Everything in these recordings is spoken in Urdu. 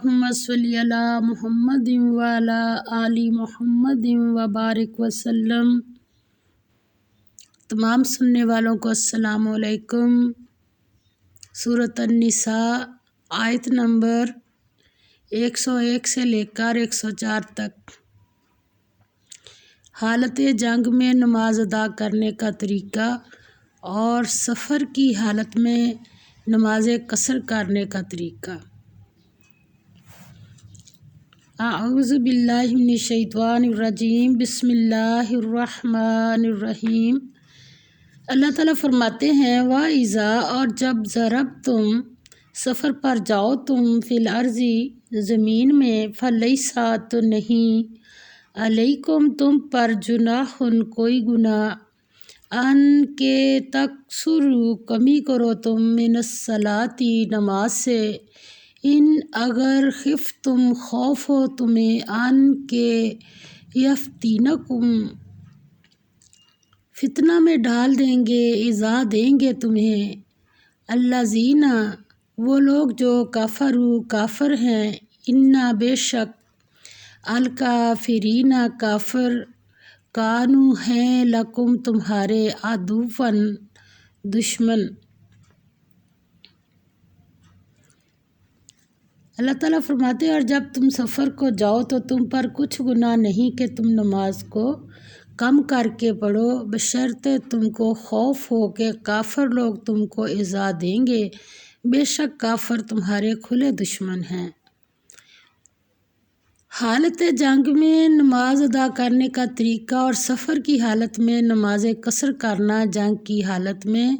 اللہم صلی علی محمد وعلی آل محمد وبارک وسلم۔ تمام سننے والوں کو السلام علیکم۔ سورۃ النساء آیت نمبر 101 سے لے کر 104 تک۔ حالت جنگ میں نماز ادا کرنے کا طریقہ اور سفر کی حالت میں نماز قصر کرنے کا طریقہ۔ اعوذ باللہ من الشیطان الرجیم، بسم اللہ الرحمن الرحیم۔ اللہ تعالیٰ فرماتے ہیں وَإِذَا، اور جب ضربتم سفر پر جاؤ تم، فی الارض زمین میں، فلیس تو نہیں، علیکم تم پر، جناح کوئی گناہ، ان کے تقصروا کمی کرو تم، من الصلاۃ نماز سے، ان اگر خفتم خوف ہو تمہیں، ان کے یفتنکم فتنہ میں ڈال دیں گے، ایذا دیں گے تمہیں، الذین وہ لوگ جو کفروا کافر ہیں، انا بے شک، الکافرین کافر، کانوا ہیں، لکم تمہارے، عدوا دشمن۔ اللہ تعالیٰ فرماتے ہیں اور جب تم سفر کو جاؤ تو تم پر کچھ گناہ نہیں کہ تم نماز کو کم کر کے پڑھو، بشرطے تم کو خوف ہو کہ کافر لوگ تم کو ایذا دیں گے، بے شک کافر تمہارے کھلے دشمن ہیں۔ حالت جنگ میں نماز ادا کرنے کا طریقہ اور سفر کی حالت میں نماز قصر کرنا۔ جنگ کی حالت میں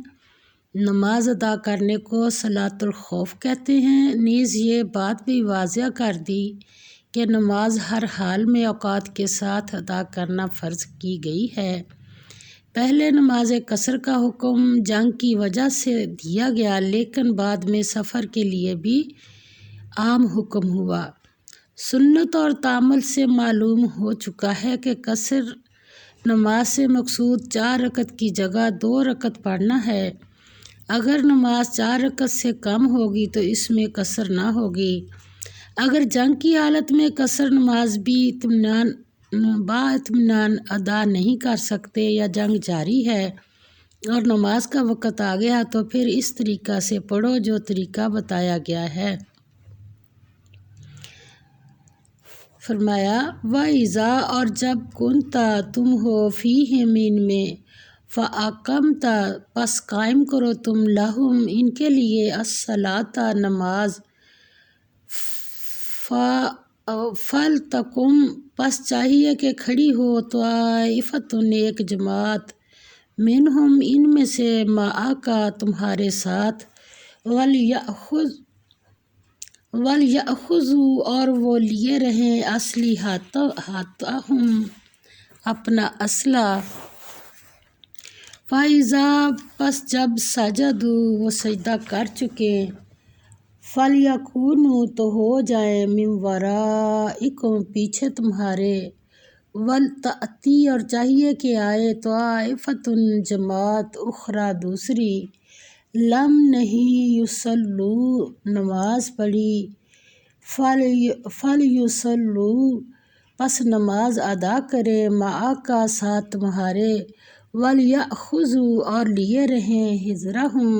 نماز ادا کرنے کو صلاۃ الخوف کہتے ہیں۔ نیز یہ بات بھی واضح کر دی کہ نماز ہر حال میں اوقات کے ساتھ ادا کرنا فرض کی گئی ہے۔ پہلے نماز قصر کا حکم جنگ کی وجہ سے دیا گیا، لیکن بعد میں سفر کے لیے بھی عام حکم ہوا۔ سنت اور تعامل سے معلوم ہو چکا ہے کہ قصر نماز سے مقصود 4 رکعت کی جگہ 2 رکعت پڑھنا ہے۔ اگر نماز 4 رکعت سے کم ہوگی تو اس میں قصر نہ ہوگی۔ اگر جنگ کی حالت میں قصر نماز بھی اطمینان ادا نہیں کر سکتے یا جنگ جاری ہے اور نماز کا وقت آ گیا تو پھر اس طریقہ سے پڑھو جو طریقہ بتایا گیا ہے۔ فرمایا وَإِذَا، اور جب کنتا تم ہو، فیہم ان میں، فَأَقَمْتَ پس قائم کرو تم، لہم ان کے لیے، الصلاۃ نماز، فَلْتَقُم پس چاہیے کہ کھڑی ہو، طائفۃ ایک جماعت، منہم ان میں سے، معک تمہارے ساتھ، وَلْيَأْخُذُوا اور وہ لیے رہیں، أَسْلِحَتَہم اپنا اسلحہ، فَإِذَا پس جب سجدوا وہ سجدہ کر چکے، فَلْيَكُونُوا تو ہو جائیں، مِن وَرَائِکُم پیچھے تمہارے، وَلْتَأْتِ اور چاہیے کہ آئے، طائفۃ جماعت، اخری دوسری، لم نہیں، یصلوا نماز پڑھی، فلیصلوا پس نماز ادا کرے، معک ساتھ تمہارے، ولیأخذوا اور لیے رہیں، حذرہم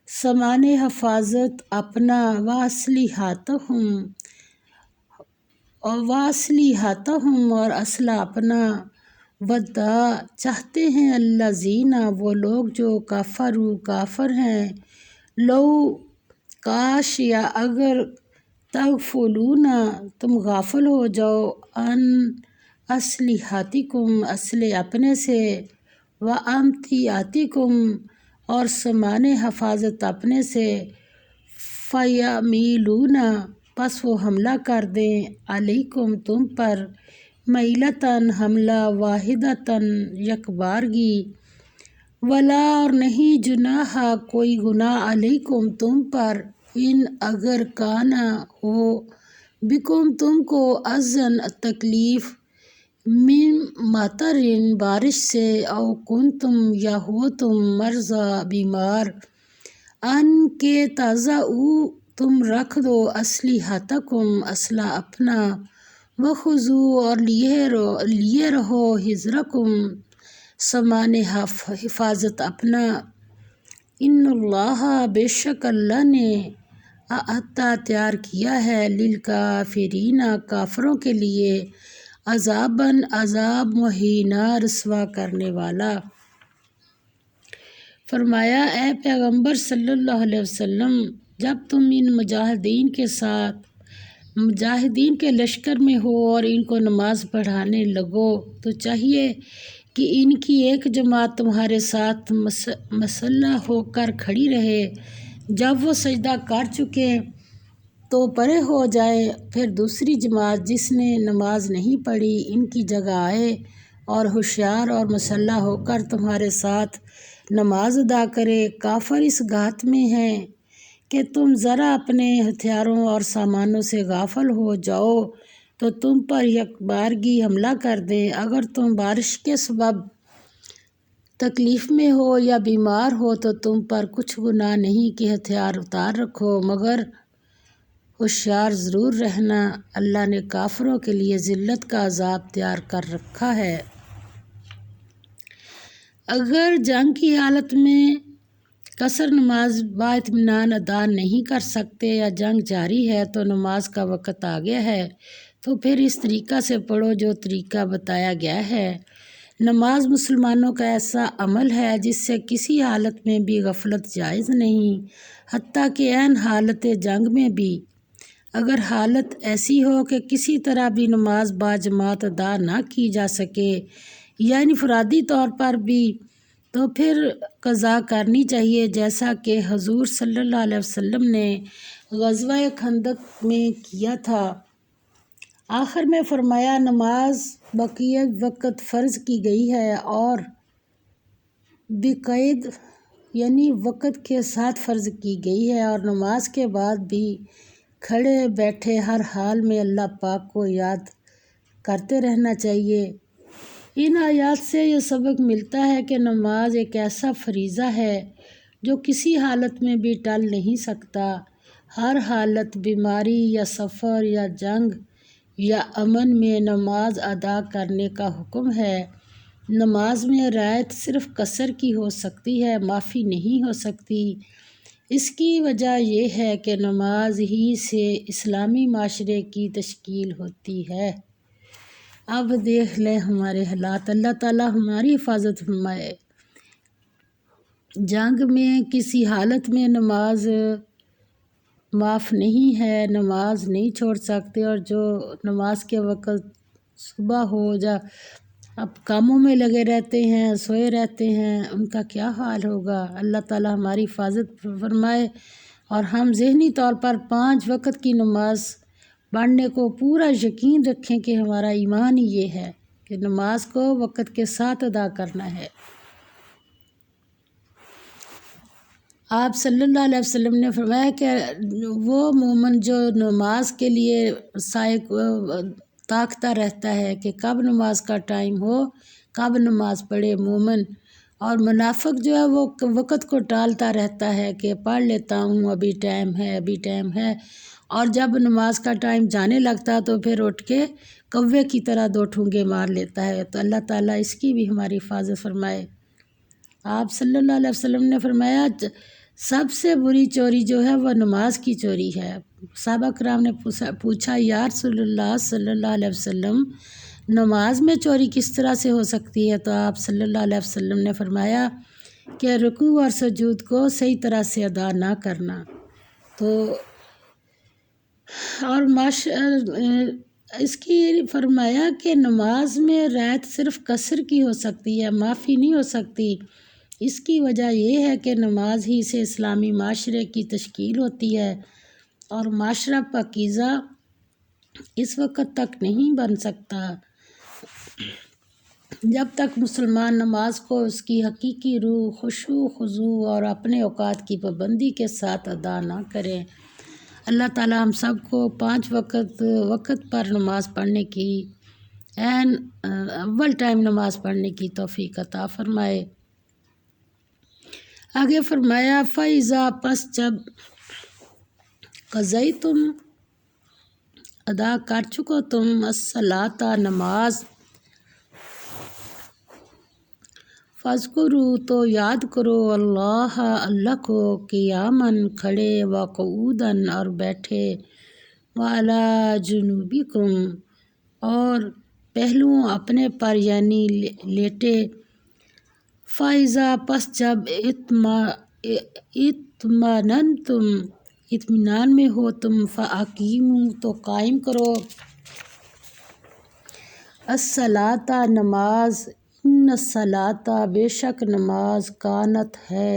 سامان حفاظت اپنا، واسلحتہم اور اسلحہ اپنا، ودّ چاہتے ہیں، الذین وہ لوگ جو کفروا کافر ہیں، لو کاش یا اگر، تغفلون تم غافل ہو جاؤ، عن اسلحتکم اسلحے اپنے سے، وامتیاتکم اور سامان حفاظت اپنے سے، فیمیلون پس وہ حملہ کر دیں، علیکم تم پر، میلۃ حملہ، واحدۃ یک بارگی، ولا اور نہیں، جناح کوئی گناہ، علیکم تم پر، ان اگر، کانا ہو، بکم تم کو، اذن تکلیف، من مطر بارش سے، او کنتم یا ہو تم، مرضی بیمار، ان کے تضعوا تم رکھ دو اسلحتکم اسلحہ اپنا، وخذو اور لیے رہو حذرکم سامان حفاظت اپنا، ان اللہ بے شک اللہ نے اعطیٰ تیار کیا ہے للکافرین کافروں کے لیے عذاباً عذاب مہینہ رسوا کرنے والا۔ فرمایا اے پیغمبر صلی اللہ علیہ وسلم، جب تم ان مجاہدین کے ساتھ مجاہدین کے لشکر میں ہو اور ان کو نماز پڑھانے لگو تو چاہیے کہ ان کی ایک جماعت تمہارے ساتھ مسلح ہو کر کھڑی رہے، جب وہ سجدہ کر چکے تو پرے ہو جائے، پھر دوسری جماعت جس نے نماز نہیں پڑھی ان کی جگہ آئے اور ہوشیار اور مسلح ہو کر تمہارے ساتھ نماز ادا کرے۔ کافر اس گھات میں ہیں کہ تم ذرا اپنے ہتھیاروں اور سامانوں سے غافل ہو جاؤ تو تم پر یکبارگی حملہ کر دیں۔ اگر تم بارش کے سبب تکلیف میں ہو یا بیمار ہو تو تم پر کچھ گناہ نہیں کہ ہتھیار اتار رکھو، مگر ہوشیار ضرور رہنا، اللہ نے کافروں کے لیے ذلت کا عذاب تیار کر رکھا ہے۔ اگر جنگ کی حالت میں قصر نماز با اطمینان ادا نہیں کر سکتے یا جنگ جاری ہے تو نماز کا وقت آ گیا ہے تو پھر اس طریقہ سے پڑھو جو طریقہ بتایا گیا ہے۔ نماز مسلمانوں کا ایسا عمل ہے جس سے کسی حالت میں بھی غفلت جائز نہیں، حتیٰ کہ عین حالت جنگ میں بھی۔ اگر حالت ایسی ہو کہ کسی طرح بھی نماز با جماعت ادا نہ کی جا سکے یا انفرادی طور پر بھی، تو پھر قضا کرنی چاہیے، جیسا کہ حضور صلی اللہ علیہ وسلم نے غزوہ خندق میں کیا تھا۔ آخر میں فرمایا نماز بقیہ وقت فرض کی گئی ہے اور بقید یعنی وقت کے ساتھ فرض کی گئی ہے، اور نماز کے بعد بھی کھڑے بیٹھے ہر حال میں اللہ پاک کو یاد کرتے رہنا چاہیے۔ ان آیات سے یہ سبق ملتا ہے کہ نماز ایک ایسا فریضہ ہے جو کسی حالت میں بھی ٹل نہیں سکتا۔ ہر حالت، بیماری یا سفر یا جنگ یا امن میں نماز ادا کرنے کا حکم ہے۔ نماز میں رعایت صرف قصر کی ہو سکتی ہے، معافی نہیں ہو سکتی۔ اس کی وجہ یہ ہے کہ نماز ہی سے اسلامی معاشرے کی تشکیل ہوتی ہے۔ اب دیکھ لیں ہمارے حالات، اللہ تعالیٰ ہماری حفاظت فرمائے۔ جنگ میں کسی حالت میں نماز معاف نہیں ہے، نماز نہیں چھوڑ سکتے، اور جو نماز کے وقت صبح ہو جا اب کاموں میں لگے رہتے ہیں، سوئے رہتے ہیں، ان کا کیا حال ہوگا۔ اللہ تعالیٰ ہماری حفاظت فرمائے اور ہم ذہنی طور پر 5 وقت کی نماز پڑھنے کو پورا یقین رکھیں کہ ہمارا ایمان ہی یہ ہے کہ نماز کو وقت کے ساتھ ادا کرنا ہے۔ آپ صلی اللہ علیہ وسلم نے فرمایا کہ وہ مومن جو نماز کے لیے تاکتا رہتا ہے کہ کب نماز کا ٹائم ہو، کب نماز پڑھے مومن، اور منافق جو ہے وہ وقت کو ٹالتا رہتا ہے کہ پڑھ لیتا ہوں، ابھی ٹائم ہے، ابھی ٹائم ہے، اور جب نماز کا ٹائم جانے لگتا تو پھر اٹھ کے کوے کی طرح 2 ٹھونگے مار لیتا ہے۔ تو اللہ تعالیٰ اس کی بھی ہماری حفاظت فرمائے۔ آپ صلی اللہ علیہ وسلم نے فرمایا سب سے بری چوری جو ہے وہ نماز کی چوری ہے۔ صحابہ کرام نے پوچھا یا رسول اللہ صلی اللہ علیہ وسلم، نماز میں چوری کس طرح سے ہو سکتی ہے؟ تو آپ صلی اللہ علیہ وسلم نے فرمایا کہ رکوع اور سجود کو صحیح طرح سے ادا نہ کرنا۔ تو اور اس کی فرمایا کہ نماز میں رعایت صرف قصر کی ہو سکتی ہے، معافی نہیں ہو سکتی۔ اس کی وجہ یہ ہے کہ نماز ہی سے اسلامی معاشرے کی تشکیل ہوتی ہے، اور معاشرہ پاکیزہ اس وقت تک نہیں بن سکتا جب تک مسلمان نماز کو اس کی حقیقی روح، خشوع خضوع اور اپنے اوقات کی پابندی کے ساتھ ادا نہ کریں۔ اللہ تعالیٰ ہم سب کو 5 وقت پر نماز پڑھنے کی اول ٹائم نماز پڑھنے کی توفیق عطا فرمائے۔ آگے فرمایا فَإِذَا پس جب قضیتم ادا کر چکو تم الصلاۃ نماز، فاذکروا تو یاد کرو اللہ کو قیاماً کھڑے، وقعوداً اور بیٹھے، وعلی جنوبکم اور پہلوؤں اپنے پر یعنی لیٹے، فَإِذَا پس جب اطمأننتم اطمینان میں ہو تم، فَأَقیموا تو قائم کرو الصلاۃ نماز، ان الصلاۃ بے شک نماز، کانت ہے،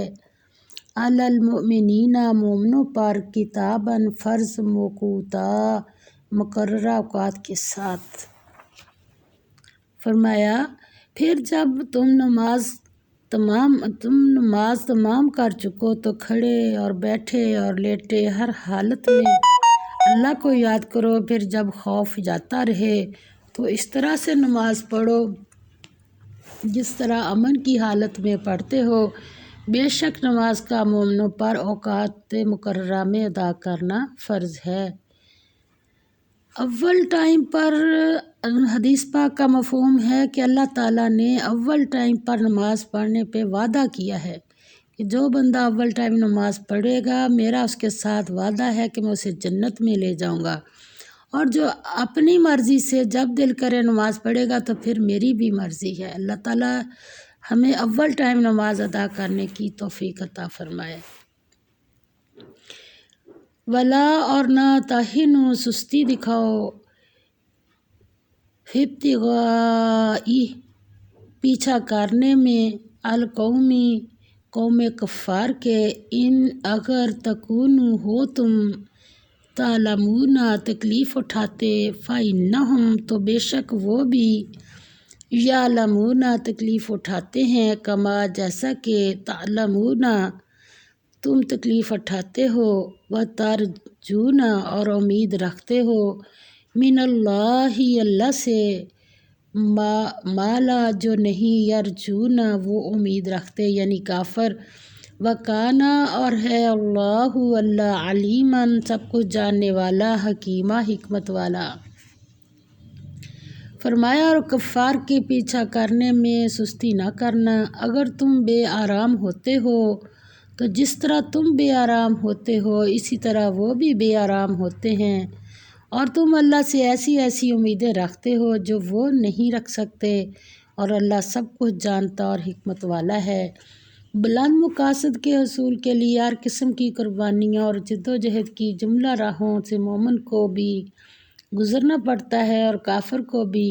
علی المؤمنین مومنوں پر، کتاباً فرض، موقوتا مقررہ اوقات کے ساتھ۔ فرمایا پھر جب تم نماز تمام کر چکو تو کھڑے اور بیٹھے اور لیٹے ہر حالت میں اللہ کو یاد کرو، پھر جب خوف جاتا رہے تو اس طرح سے نماز پڑھو جس طرح امن کی حالت میں پڑھتے ہو، بے شک نماز کا مومنوں پر اوقات مقررہ میں ادا کرنا فرض ہے۔ اول ٹائم پر حدیث پاک کا مفہوم ہے کہ اللہ تعالیٰ نے اول ٹائم پر نماز پڑھنے پہ وعدہ کیا ہے کہ جو بندہ اول ٹائم نماز پڑھے گا میرا اس کے ساتھ وعدہ ہے کہ میں اسے جنت میں لے جاؤں گا، اور جو اپنی مرضی سے جب دل کرے نماز پڑھے گا تو پھر میری بھی مرضی ہے۔ اللہ تعالیٰ ہمیں اول ٹائم نماز ادا کرنے کی توفیق عطا فرمائے۔ ولا اور نہ تہنوا سستی دکھاؤ، فی ابتغاء پیچھا کرنے میں، القومی قوم کفار کے، ان اگر تکونوا ہو تم، تعلمون تکلیف اٹھاتے، فإنہم تو بے شک وہ بھی، یعلمون تکلیف اٹھاتے ہیں، کما جیسا کہ تعلمون تم تکلیف اٹھاتے ہو، وترجون اور امید رکھتے ہو، من اللہ اللہ سے، ما لا جو نہیں، یرجون وہ امید رکھتے یعنی کافر، وکان اور ہے، اللہ اللہ، علیماً سب کچھ جاننے والا، حکیمہ حکمت والا۔ فرمایا اور کفار کے پیچھا کرنے میں سستی نہ کرنا، اگر تم بے آرام ہوتے ہو تو جس طرح تم بے آرام ہوتے ہو اسی طرح وہ بھی بے آرام ہوتے ہیں، اور تم اللہ سے ایسی ایسی امیدیں رکھتے ہو جو وہ نہیں رکھ سکتے، اور اللہ سب کچھ جانتا اور حکمت والا ہے۔ بلند مقاصد کے حصول کے لیے ہر قسم کی قربانیاں اور جد و جہد کی جملہ راہوں سے مومن کو بھی گزرنا پڑتا ہے اور کافر کو بھی،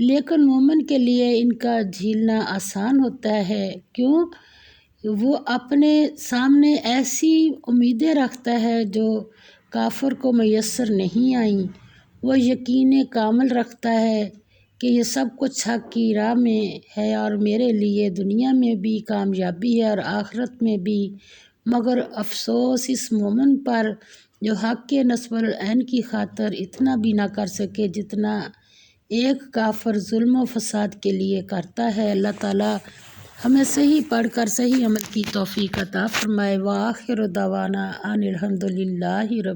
لیکن مومن کے لیے ان کا جھیلنا آسان ہوتا ہے، کیوں؟ وہ اپنے سامنے ایسی امیدیں رکھتا ہے جو کافر کو میسر نہیں آئیں، وہ یقین کامل رکھتا ہے کہ یہ سب کچھ حق کی راہ میں ہے اور میرے لیے دنیا میں بھی کامیابی ہے اور آخرت میں بھی، مگر افسوس اس مومن پر جو حق کے نصب العین کی خاطر اتنا بھی نہ کر سکے جتنا ایک کافر ظلم و فساد کے لیے کرتا ہے۔ اللہ تعالیٰ ہمیں صحیح پڑھ کر صحیح عمل کی توفیق عطا فرمائے۔ وآخر دعوانا ان الحمد للہ رب